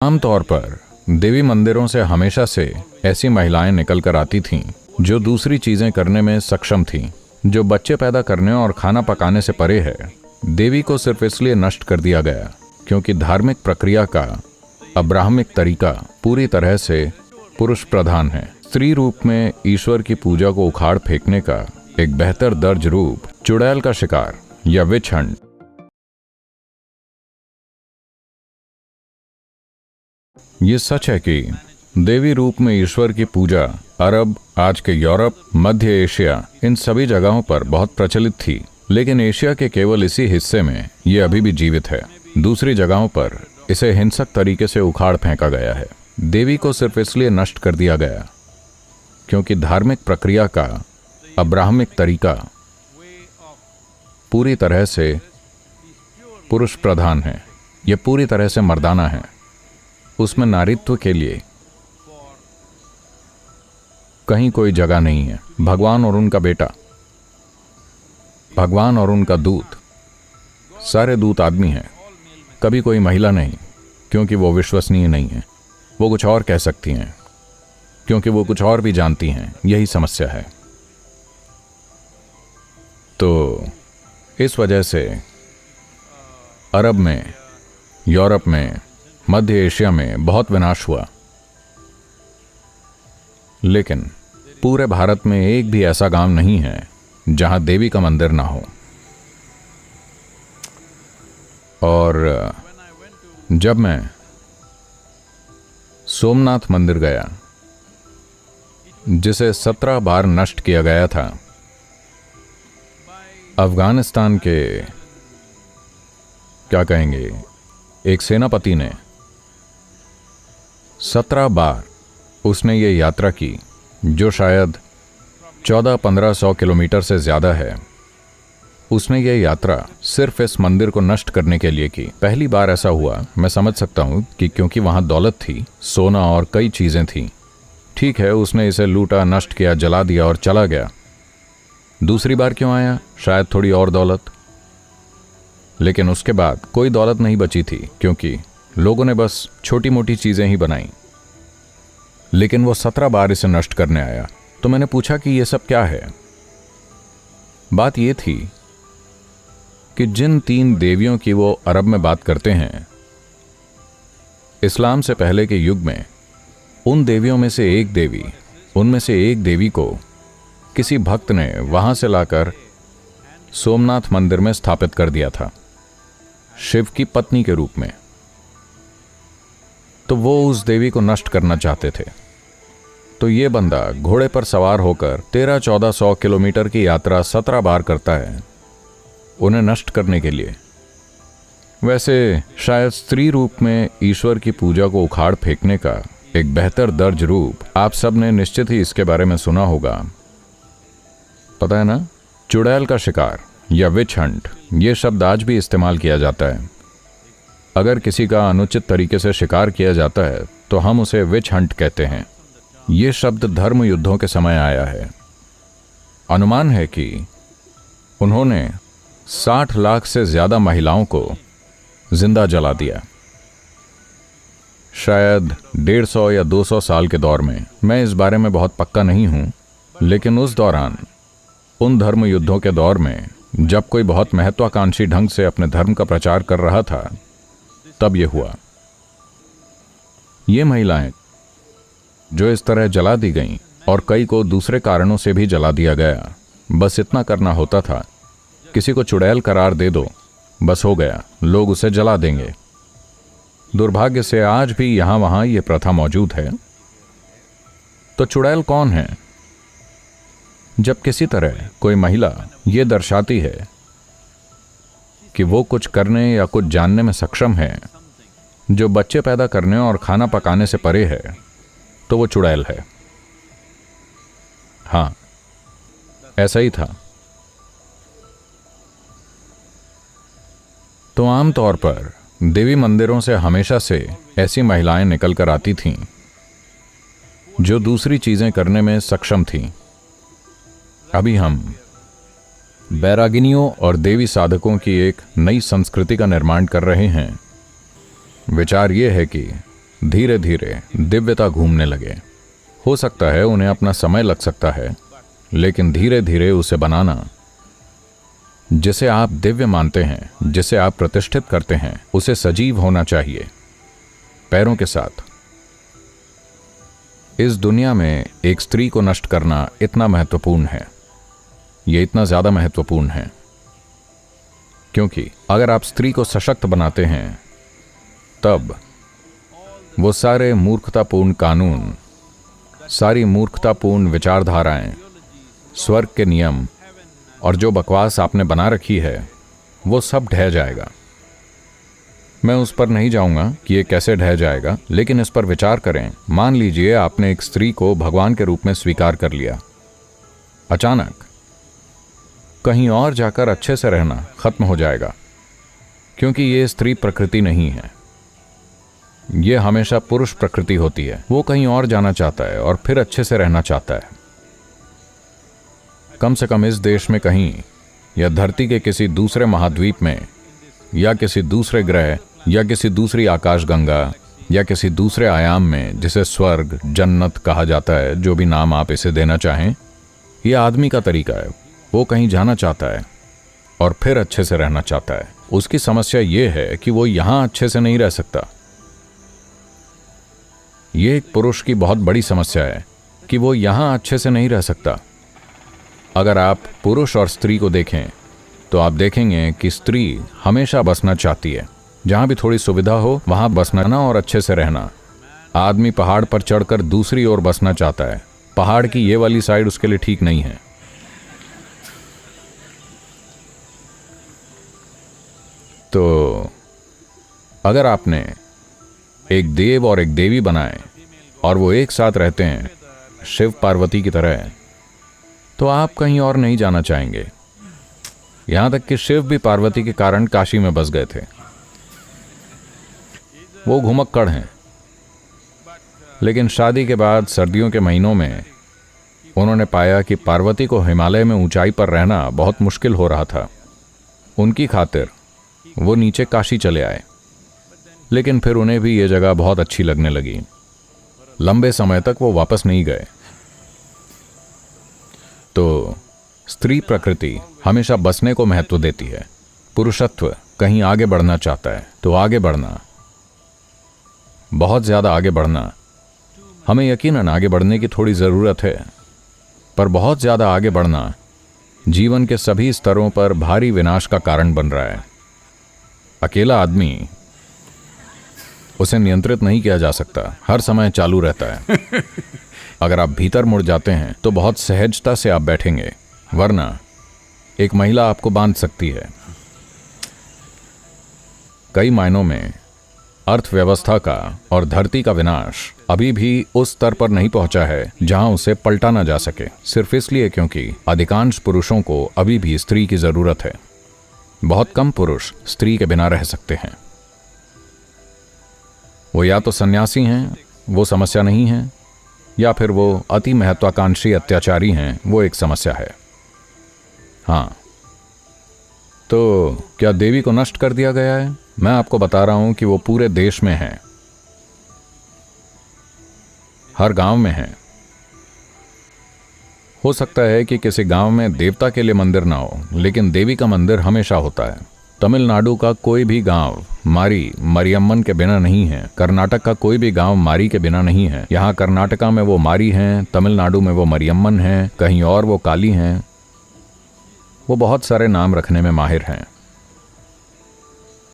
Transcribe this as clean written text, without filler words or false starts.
आमतौर पर देवी मंदिरों से हमेशा से ऐसी महिलाएं निकल कर आती थीं जो दूसरी चीजें करने में सक्षम थीं, जो बच्चे पैदा करने और खाना पकाने से परे है। देवी को सिर्फ इसलिए नष्ट कर दिया गया क्योंकि धार्मिक प्रक्रिया का अब्राहमिक तरीका पूरी तरह से पुरुष प्रधान है। स्त्री रूप में ईश्वर की पूजा को उखाड़ फेंकने का एक बेहतर दर्ज रूप चुड़ैल का शिकार या विच हंट। ये सच है कि देवी रूप में ईश्वर की पूजा अरब, आज के यूरोप, मध्य एशिया, इन सभी जगहों पर बहुत प्रचलित थी, लेकिन एशिया के केवल इसी हिस्से में ये अभी भी जीवित है। दूसरी जगहों पर इसे हिंसक तरीके से उखाड़ फेंका गया है। देवी को सिर्फ इसलिए नष्ट कर दिया गया क्योंकि धार्मिक प्रक्रिया का अब्राहमिक तरीका पूरी तरह से पुरुष प्रधान है। यह पूरी तरह से मर्दाना है। उसमें नारीत्व के लिए कहीं कोई जगह नहीं है। भगवान और उनका बेटा, भगवान और उनका दूत, सारे दूत आदमी हैं, कभी कोई महिला नहीं, क्योंकि वो विश्वसनीय नहीं है। वो कुछ और कह सकती हैं क्योंकि वो कुछ और भी जानती हैं। यही समस्या है। तो इस वजह से अरब में, यूरोप में, मध्य एशिया में बहुत विनाश हुआ, लेकिन पूरे भारत में एक भी ऐसा गांव नहीं है जहां देवी का मंदिर ना हो। और जब मैं सोमनाथ मंदिर गया, जिसे 17 बार नष्ट किया गया था, अफगानिस्तान के क्या कहेंगे एक सेनापति ने 17 बार उसने ये यात्रा की, जो शायद 1400-1500 किलोमीटर से ज़्यादा है। उसने ये यात्रा सिर्फ इस मंदिर को नष्ट करने के लिए की। पहली बार ऐसा हुआ, मैं समझ सकता हूँ कि क्योंकि वहाँ दौलत थी, सोना और कई चीज़ें थीं। ठीक है, उसने इसे लूटा, नष्ट किया, जला दिया और चला गया। दूसरी बार क्यों आया? शायद थोड़ी और दौलत। लेकिन उसके बाद कोई दौलत नहीं बची थी क्योंकि लोगों ने बस छोटी मोटी चीज़ें ही बनाई। लेकिन वो 17 बार इसे नष्ट करने आया। तो मैंने पूछा कि ये सब क्या है? बात ये थी कि जिन 3 देवियों की वो अरब में बात करते हैं, इस्लाम से पहले के युग में उन देवियों में से एक देवी, उनमें से एक देवी को किसी भक्त ने वहां से लाकर सोमनाथ मंदिर में स्थापित कर दिया था, शिव की पत्नी के रूप में। तो वो उस देवी को नष्ट करना चाहते थे। तो ये बंदा घोड़े पर सवार होकर 1300-1400 किलोमीटर की यात्रा 17 बार करता है उन्हें नष्ट करने के लिए। वैसे शायद स्त्री रूप में ईश्वर की पूजा को उखाड़ फेंकने का एक बेहतर दर्ज रूप आप सब ने निश्चित ही इसके बारे में सुना होगा। पता है ना, चुड़ैल का शिकार या विच हंट, ये शब्द आज भी इस्तेमाल किया जाता है। अगर किसी का अनुचित तरीके से शिकार किया जाता है तो हम उसे विच हंट कहते हैं। ये शब्द धर्म युद्धों के समय आया है। अनुमान है कि उन्होंने 60 लाख से ज्यादा महिलाओं को जिंदा जला दिया, शायद 150 या 200 साल के दौर में। मैं इस बारे में बहुत पक्का नहीं हूं, लेकिन उस दौरान, उन धर्म युद्धों के दौर में, जब कोई बहुत महत्वाकांक्षी ढंग से अपने धर्म का प्रचार कर रहा था, तब यह हुआ। ये महिलाएं जो इस तरह जला दी गईं, और कई को दूसरे कारणों से भी जला दिया गया, बस इतना करना होता था, किसी को चुड़ैल करार दे दो, बस हो गया, लोग उसे जला देंगे। दुर्भाग्य से आज भी यहां वहां ये प्रथा मौजूद है। तो चुड़ैल कौन है? जब किसी तरह कोई महिला ये दर्शाती है कि वो कुछ करने या कुछ जानने में सक्षम है जो बच्चे पैदा करने और खाना पकाने से परे है, तो वो चुड़ैल है। हाँ, ऐसा ही था। तो आमतौर पर देवी मंदिरों से हमेशा से ऐसी महिलाएं निकल कर आती थीं जो दूसरी चीजें करने में सक्षम थीं। अभी हम बैरागिनियों और देवी साधकों की एक नई संस्कृति का निर्माण कर रहे हैं। विचार ये है कि धीरे धीरे दिव्यता घूमने लगे। हो सकता है उन्हें अपना समय लग सकता है, लेकिन धीरे धीरे उसे बनाना, जिसे आप दिव्य मानते हैं, जिसे आप प्रतिष्ठित करते हैं, उसे सजीव होना चाहिए पैरों के साथ। इस दुनिया में एक स्त्री को नष्ट करना इतना महत्वपूर्ण है, यह इतना ज्यादा महत्वपूर्ण है, क्योंकि अगर आप स्त्री को सशक्त बनाते हैं, तब वो सारे मूर्खतापूर्ण कानून, सारी मूर्खतापूर्ण विचारधाराएं, स्वर्ग के नियम और जो बकवास आपने बना रखी है, वो सब ढह जाएगा। मैं उस पर नहीं जाऊंगा कि ये कैसे ढह जाएगा, लेकिन इस पर विचार करें। मान लीजिए आपने एक स्त्री को भगवान के रूप में स्वीकार कर लिया। अचानक कहीं और जाकर अच्छे से रहना खत्म हो जाएगा, क्योंकि ये स्त्री प्रकृति नहीं है, ये हमेशा पुरुष प्रकृति होती है। वो कहीं और जाना चाहता है और फिर अच्छे से रहना चाहता है। कम से कम इस देश में कहीं, या धरती के किसी दूसरे महाद्वीप में, या किसी दूसरे ग्रह, या किसी दूसरी आकाशगंगा, या किसी दूसरे आयाम में, जिसे स्वर्ग, जन्नत कहा जाता है, जो भी नाम आप इसे देना चाहें, यह आदमी का तरीका है। वो कहीं जाना चाहता है और फिर अच्छे से रहना चाहता है। उसकी समस्या यह है कि वो यहां अच्छे से नहीं रह सकता। यह एक पुरुष की बहुत बड़ी समस्या है कि वो यहां अच्छे से नहीं रह सकता। अगर आप पुरुष और स्त्री को देखें, तो आप देखेंगे कि स्त्री हमेशा बसना चाहती है, जहां भी थोड़ी सुविधा हो वहां बसना और अच्छे से रहना। आदमी पहाड़ पर चढ़कर दूसरी ओर बसना चाहता है। पहाड़ की ये वाली साइड उसके लिए ठीक नहीं है। तो अगर आपने एक देव और एक देवी बनाए और वो एक साथ रहते हैं, शिव पार्वती की तरह, तो आप कहीं और नहीं जाना चाहेंगे। यहां तक कि शिव भी पार्वती के कारण काशी में बस गए थे। वो घुमक्कड़ हैं, लेकिन शादी के बाद सर्दियों के महीनों में उन्होंने पाया कि पार्वती को हिमालय में ऊंचाई पर रहना बहुत मुश्किल हो रहा था। उनकी खातिर वो नीचे काशी चले आए, लेकिन फिर उन्हें भी ये जगह बहुत अच्छी लगने लगी। लंबे समय तक वो वापस नहीं गए। तो स्त्री प्रकृति हमेशा बसने को महत्व देती है। पुरुषत्व कहीं आगे बढ़ना चाहता है, तो आगे बढ़ना, बहुत ज्यादा आगे बढ़ना। हमें यकीनन आगे बढ़ने की थोड़ी जरूरत है, पर बहुत ज्यादा आगे बढ़ना जीवन के सभी स्तरों पर भारी विनाश का कारण बन रहा है। अकेला आदमी, उसे नियंत्रित नहीं किया जा सकता, हर समय चालू रहता है। अगर आप भीतर मुड़ जाते हैं तो बहुत सहजता से आप बैठेंगे, वरना एक महिला आपको बांध सकती है। कई मायनों में अर्थव्यवस्था का और धरती का विनाश अभी भी उस स्तर पर नहीं पहुंचा है जहां उसे पलटा ना जा सके, सिर्फ इसलिए क्योंकि अधिकांश पुरुषों को अभी भी स्त्री की जरूरत है। बहुत कम पुरुष स्त्री के बिना रह सकते हैं। वो या तो सन्यासी हैं, वो समस्या नहीं है, या फिर वो अति महत्वाकांक्षी अत्याचारी हैं, वो एक समस्या है। हाँ, तो क्या देवी को नष्ट कर दिया गया है? मैं आपको बता रहा हूं कि वो पूरे देश में है, हर गांव में है। हो सकता है कि किसी गांव में देवता के लिए मंदिर ना हो, लेकिन देवी का मंदिर हमेशा होता है। तमिलनाडु का कोई भी गांव मारी मरियम्मन के बिना नहीं है। कर्नाटक का कोई भी गांव मारी के बिना नहीं है। यहाँ कर्नाटका में वो मारी हैं, तमिलनाडु में वो मरियम्मन हैं, कहीं और वो काली हैं। वो बहुत सारे नाम रखने में माहिर हैं।